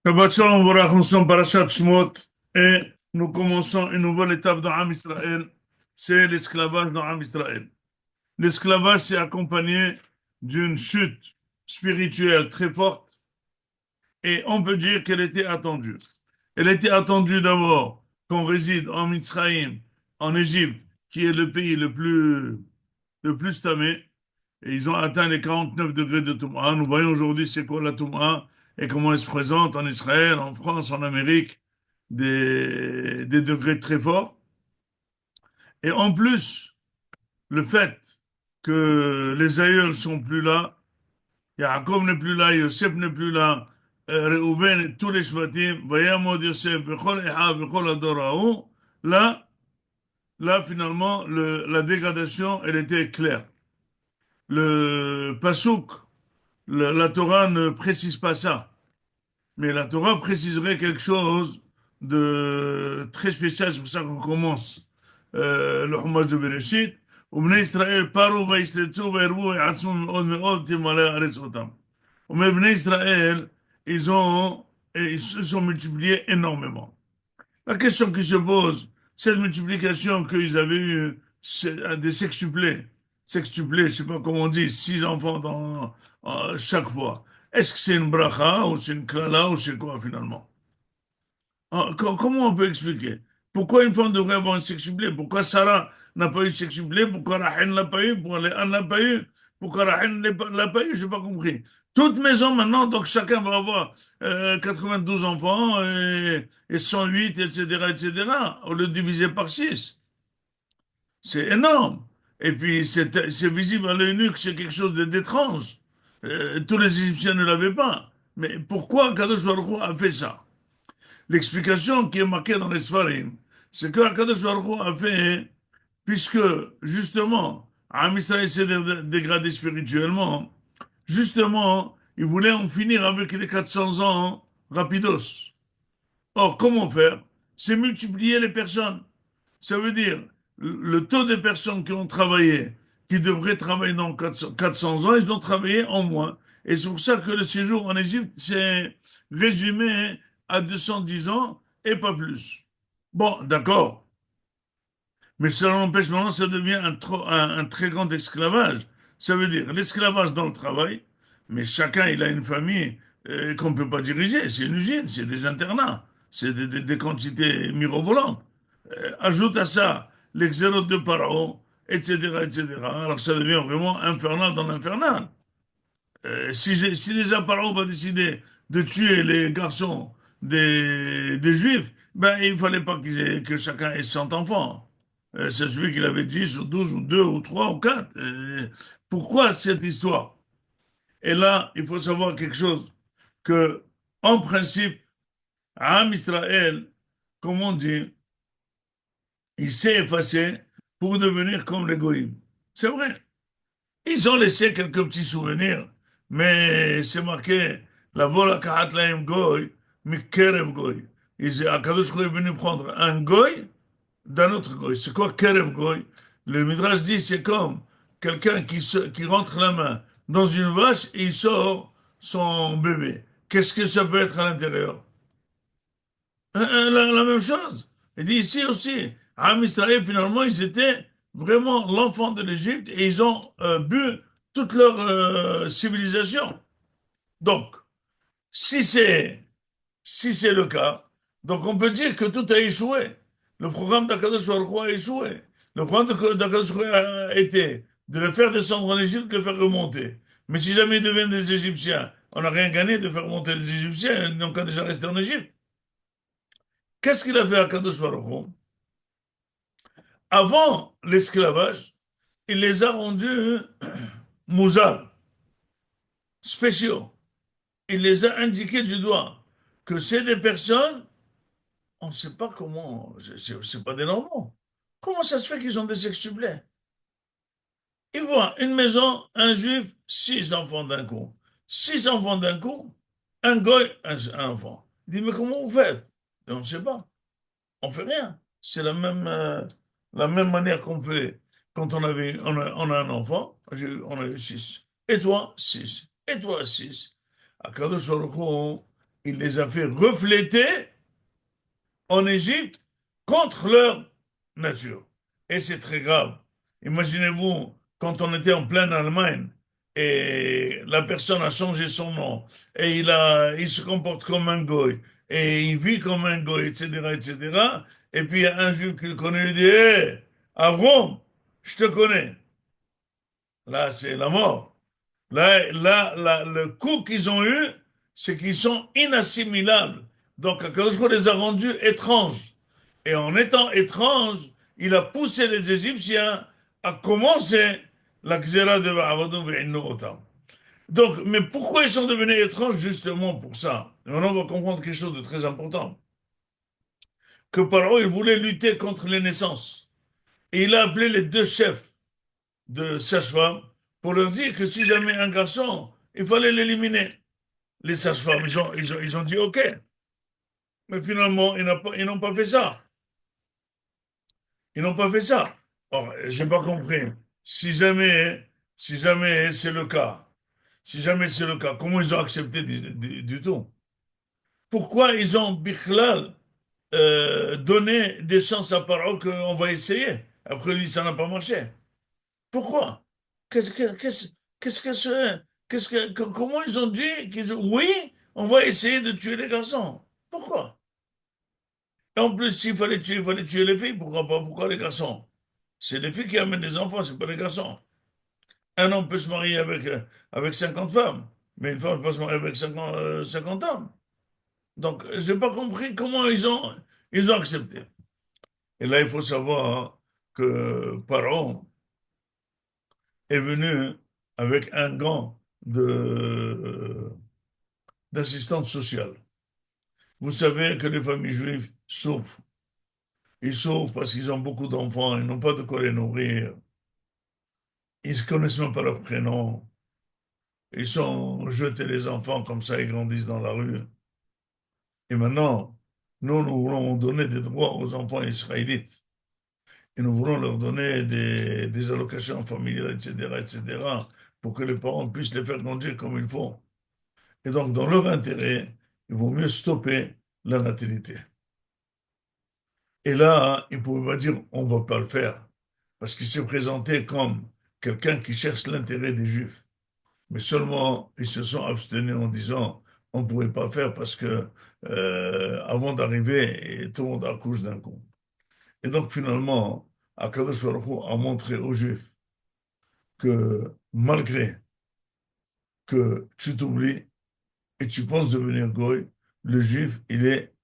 Shabbat Shalom, Vorach, nous sommes Parashat Shmot et nous commençons une nouvelle étape dans Am Israël, c'est l'esclavage dans Am Israël. L'esclavage s'est accompagné d'une chute spirituelle très forte et on peut dire qu'elle était attendue. Elle était attendue d'abord qu'on réside en Mitzrayim, en Égypte, qui est le pays le plus tamé, et ils ont atteint les 49 degrés de Touma. Nous voyons aujourd'hui c'est quoi la Touma et comment elle se présente en Israël, en France, en Amérique, des degrés très forts. Et en plus, le fait que les aïeuls sont plus là, Yaakov n'est plus là, Yosef n'est plus là, Reuven, tous les Shvatim, Vayamod Yosef, Vechol Echav, Vechol Adoraou, là, là, finalement, la dégradation, elle était claire. Le Pasuk, la Torah ne précise pas ça. Mais la Torah préciserait quelque chose de très spécial. C'est pour ça qu'on commence le Chumash de Bereshit. ובני ישראל פרו וישלטו וירבו ויעצמו מאוד מאוד תמלא הארץ אותם. Mais בני ישראל, ils se sont multipliés énormément. La question qui se pose, cette multiplication qu'ils avaient eu, c'est des sextuplés, sextuplés, je sais pas comment on dit, 6 enfants chaque fois. Est-ce que c'est une bracha ou c'est une klala ou c'est quoi finalement? Comment on peut expliquer? Pourquoi une femme devrait avoir un sextuplé? Pourquoi Sarah n'a pas eu de sextuplé? Pourquoi Rachel l'a pas eu? Pourquoi Léa l'a pas eu? Pourquoi Rachel l'a pas eu? Je n'ai pas compris. Toute maison maintenant, donc chacun va avoir 92 enfants et 108, etc., etc., au lieu de diviser par 6. C'est énorme. Et puis, c'est visible à l'œil nu que c'est quelque chose d'étrange. Tous les Égyptiens ne l'avaient pas. Mais pourquoi Kadosh Baruch Hu a fait ça? L'explication qui est marquée dans les Sfarim, c'est que Kadosh Baruch Hu a fait, puisque justement, Am Israël s'est dégradé spirituellement, justement, il voulait en finir avec les 400 ans rapidos. Or, comment faire? C'est multiplier les personnes. Ça veut dire, le taux de personnes qui ont travaillé, qui devraient travailler dans 400 ans, ils ont travaillé en moins. Et c'est pour ça que le séjour en Égypte s'est résumé à 210 ans et pas plus. Bon, d'accord. Mais cela n'empêche maintenant, ça devient un très grand esclavage. Ça veut dire l'esclavage dans le travail, mais chacun, il a une famille qu'on ne peut pas diriger. C'est une usine, c'est des internats, c'est des quantités mirobolantes. Ajoute à ça l'exode de Paro, etc., etc. Alors ça devient vraiment infernal dans l'infernal. Si déjà Paro va décider de tuer les garçons des Juifs, ben il fallait pas que chacun ait 100 enfants. C'est celui qu'il avait 10 ou 12 ou 2 ou 3 ou 4. Pourquoi cette histoire? Et là, il faut savoir quelque chose, que en principe, Am Israël, comme on dit, il s'est effacé pour devenir comme les Goïms. C'est vrai. Ils ont laissé quelques petits souvenirs, mais c'est marqué la vola kahat laim goy, mikerev goy. Akadosh Baruch Hu est venu prendre un goy d'un autre goy. C'est quoi kerev goy? Le Midrash dit c'est comme quelqu'un qui rentre la main dans une vache et il sort son bébé. Qu'est-ce que ça peut être à l'intérieur? La même chose. Il dit ici aussi, Am Israël, finalement, ils étaient vraiment l'enfant de l'Égypte et ils ont bu toute leur civilisation. Donc, si c'est si c'est le cas, donc on peut dire que tout a échoué. Le programme d'Akadosh Baruch Hu a échoué. Le programme d'Akadosh Baruch Hu a été de le faire descendre en Égypte, de le faire remonter. Mais si jamais ils deviennent des Égyptiens, on n'a rien gagné de faire remonter les Égyptiens, ils n'ont qu'à déjà rester en Égypte. Qu'est-ce qu'il a fait à Kadosh Baruch Hu? Avant l'esclavage, il les a rendus mouzards, spéciaux. Il les a indiqués du doigt que c'est des personnes, on ne sait pas comment, c'est pas des normaux. Comment ça se fait qu'ils ont des sextuplés? Ils voient une maison, un juif, 6 enfants d'un coup. 6 enfants d'un coup, un goy, un enfant. Il dit, mais comment vous faites? Et on ne sait pas. On fait rien. C'est la même manière qu'on fait quand on a un enfant. On a eu 6. Et toi, 6. Et toi, 6. Akadosh Baruch Hu, il les a fait refléter en Égypte contre leur nature. Et c'est très grave. Imaginez-vous, quand on était en pleine Allemagne et la personne a changé son nom et il se comporte comme un goy et il vit comme un goy, etc., etc. Et puis il y a un juif qui le connaît, lui dit, hé, Avrom, je te connais. Là, c'est la mort. Le coup qu'ils ont eu, c'est qu'ils sont inassimilables. Donc, Akadosh Baruch Hu les a rendus étranges. Et en étant étranges, il a poussé les Égyptiens à commencer la Xéra de Va'avadou ve'innu otam. Donc, mais pourquoi ils sont devenus étranges? Justement pour ça. Et maintenant, on va comprendre quelque chose de très important. Que Paro, il voulait lutter contre les naissances. Et il a appelé les deux chefs de sages-femmes pour leur dire que si jamais un garçon, il fallait l'éliminer. Les sages-femmes, ils ont dit OK. Mais finalement, ils n'ont pas fait ça. Ils n'ont pas fait ça. Or, j'ai pas compris. Si jamais c'est le cas, si jamais c'est le cas, comment ils ont accepté du tout? Pourquoi ils ont, Bichlal, donné des chances à Paro qu'on va essayer? Après, il dit, ça n'a pas marché. Pourquoi? Qu'est-ce que, qu'est-ce, qu'est-ce que c'est? Comment ils ont dit oui, on va essayer de tuer les garçons? Pourquoi? Et en plus, s'il fallait tuer, il fallait tuer les filles. Pourquoi pas? Pourquoi les garçons? C'est les filles qui amènent les enfants, c'est pas les garçons. Un homme peut se marier avec 50 femmes, mais une femme peut pas se marier avec 50 hommes. Donc, j'ai pas compris comment ils ont accepté. Et là, il faut savoir que Paro est venu avec un gant d'assistante sociale. Vous savez que les familles juives souffrent. Ils souffrent parce qu'ils ont beaucoup d'enfants, ils n'ont pas de quoi les nourrir. Ils ne connaissent même pas leur prénom. Ils sont jetés les enfants comme ça, ils grandissent dans la rue. Et maintenant, nous voulons donner des droits aux enfants israélites. Et nous voulons leur donner des allocations familiales, etc., etc., pour que les parents puissent les faire grandir comme il faut. Et donc, dans leur intérêt, il vaut mieux stopper la natalité. Et là, il ne pouvait pas dire on ne va pas le faire, parce qu'il s'est présenté comme quelqu'un qui cherche l'intérêt des Juifs. Mais seulement, ils se sont abstenus en disant on ne pouvait pas faire parce que avant d'arriver, tout le monde accouche d'un coup. Et donc finalement, Akadosh Baruch Hu a montré aux Juifs que malgré que tu t'oublies et tu penses devenir goy, le Juif, il est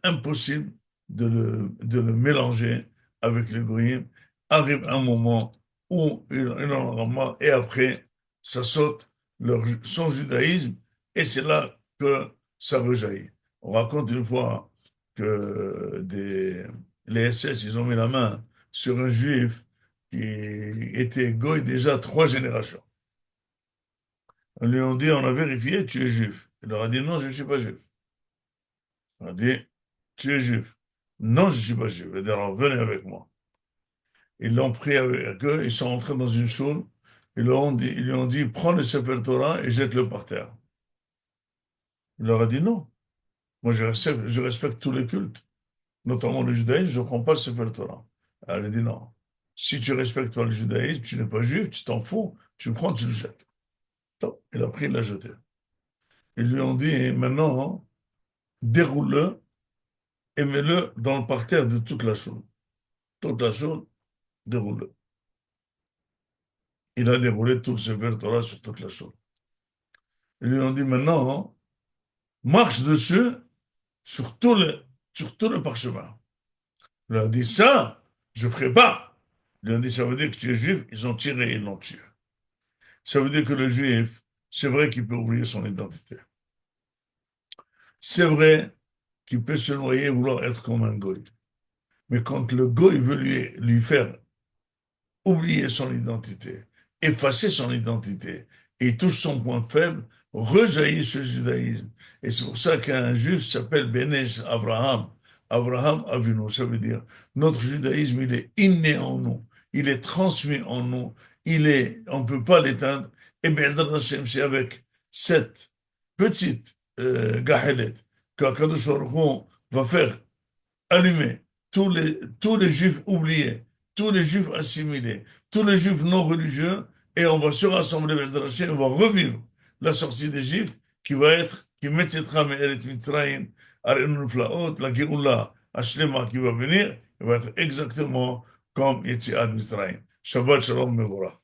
impossible de le mélanger avec le goyim. Arrive un moment où il en aura marre et après, ça saute son judaïsme et c'est là que ça rejaillit. On raconte une fois que les SS, ils ont mis la main sur un juif qui était goy déjà 3 générations. Ils lui ont dit, on a vérifié, tu es juif. Il leur a dit, non, je ne suis pas juif. Il a dit, tu es juif. Non, je ne suis pas juif. Il a dit, alors venez avec moi. Ils l'ont pris avec eux, ils sont entrés dans une choule. Ils lui ont dit, prends le Sefer Torah et jette-le par terre. Il leur a dit non. Moi, je respecte tous les cultes, notamment le judaïsme, je ne prends pas le Sefer Torah. Elle a dit non. Si tu respectes pas le judaïsme, tu n'es pas juif, tu t'en fous, tu le prends, tu le jettes. Donc, il a pris, il l'a jeté. Ils lui ont dit, maintenant, déroule-le et mets-le dans le parterre de toute la choule. Toute la choule, déroule-le. Il a déroulé tout le Sefer Torah sur toute la choule. Ils lui ont dit, maintenant, marche dessus sur sur tout le parchemin. Il leur a dit, ça, je ne ferai pas. Il leur a dit, ça veut dire que tu es juif. Ils ont tiré et ils l'ont tué. Ça veut dire que le juif, c'est vrai qu'il peut oublier son identité. C'est vrai qu'il peut se noyer et vouloir être comme un goy. Mais quand le goy veut lui faire oublier son identité, effacer son identité, et il touche son point faible, rejaillit ce judaïsme. Et c'est pour ça qu'un juif s'appelle Benesh Abraham. Abraham Avinu, ça veut dire notre judaïsme, il est inné en nous, il est transmis en nous, on ne peut pas l'éteindre. Et Bezrat Hashem, c'est avec cette petite Gahelet, qu'Akadosh Baruch Hu va faire allumer tous les juifs oubliés, tous les juifs assimilés, tous les juifs non religieux, et on va se rassembler, on va revivre la sortie d'Égypte, qui va être, qui mettra Me'eret Mitzrayim, Arenu Flaot, la Géoula, Hashlema qui va venir, elle va être exactement comme Yetziat Mitzrayim. Shabbat Shalom Mevorach.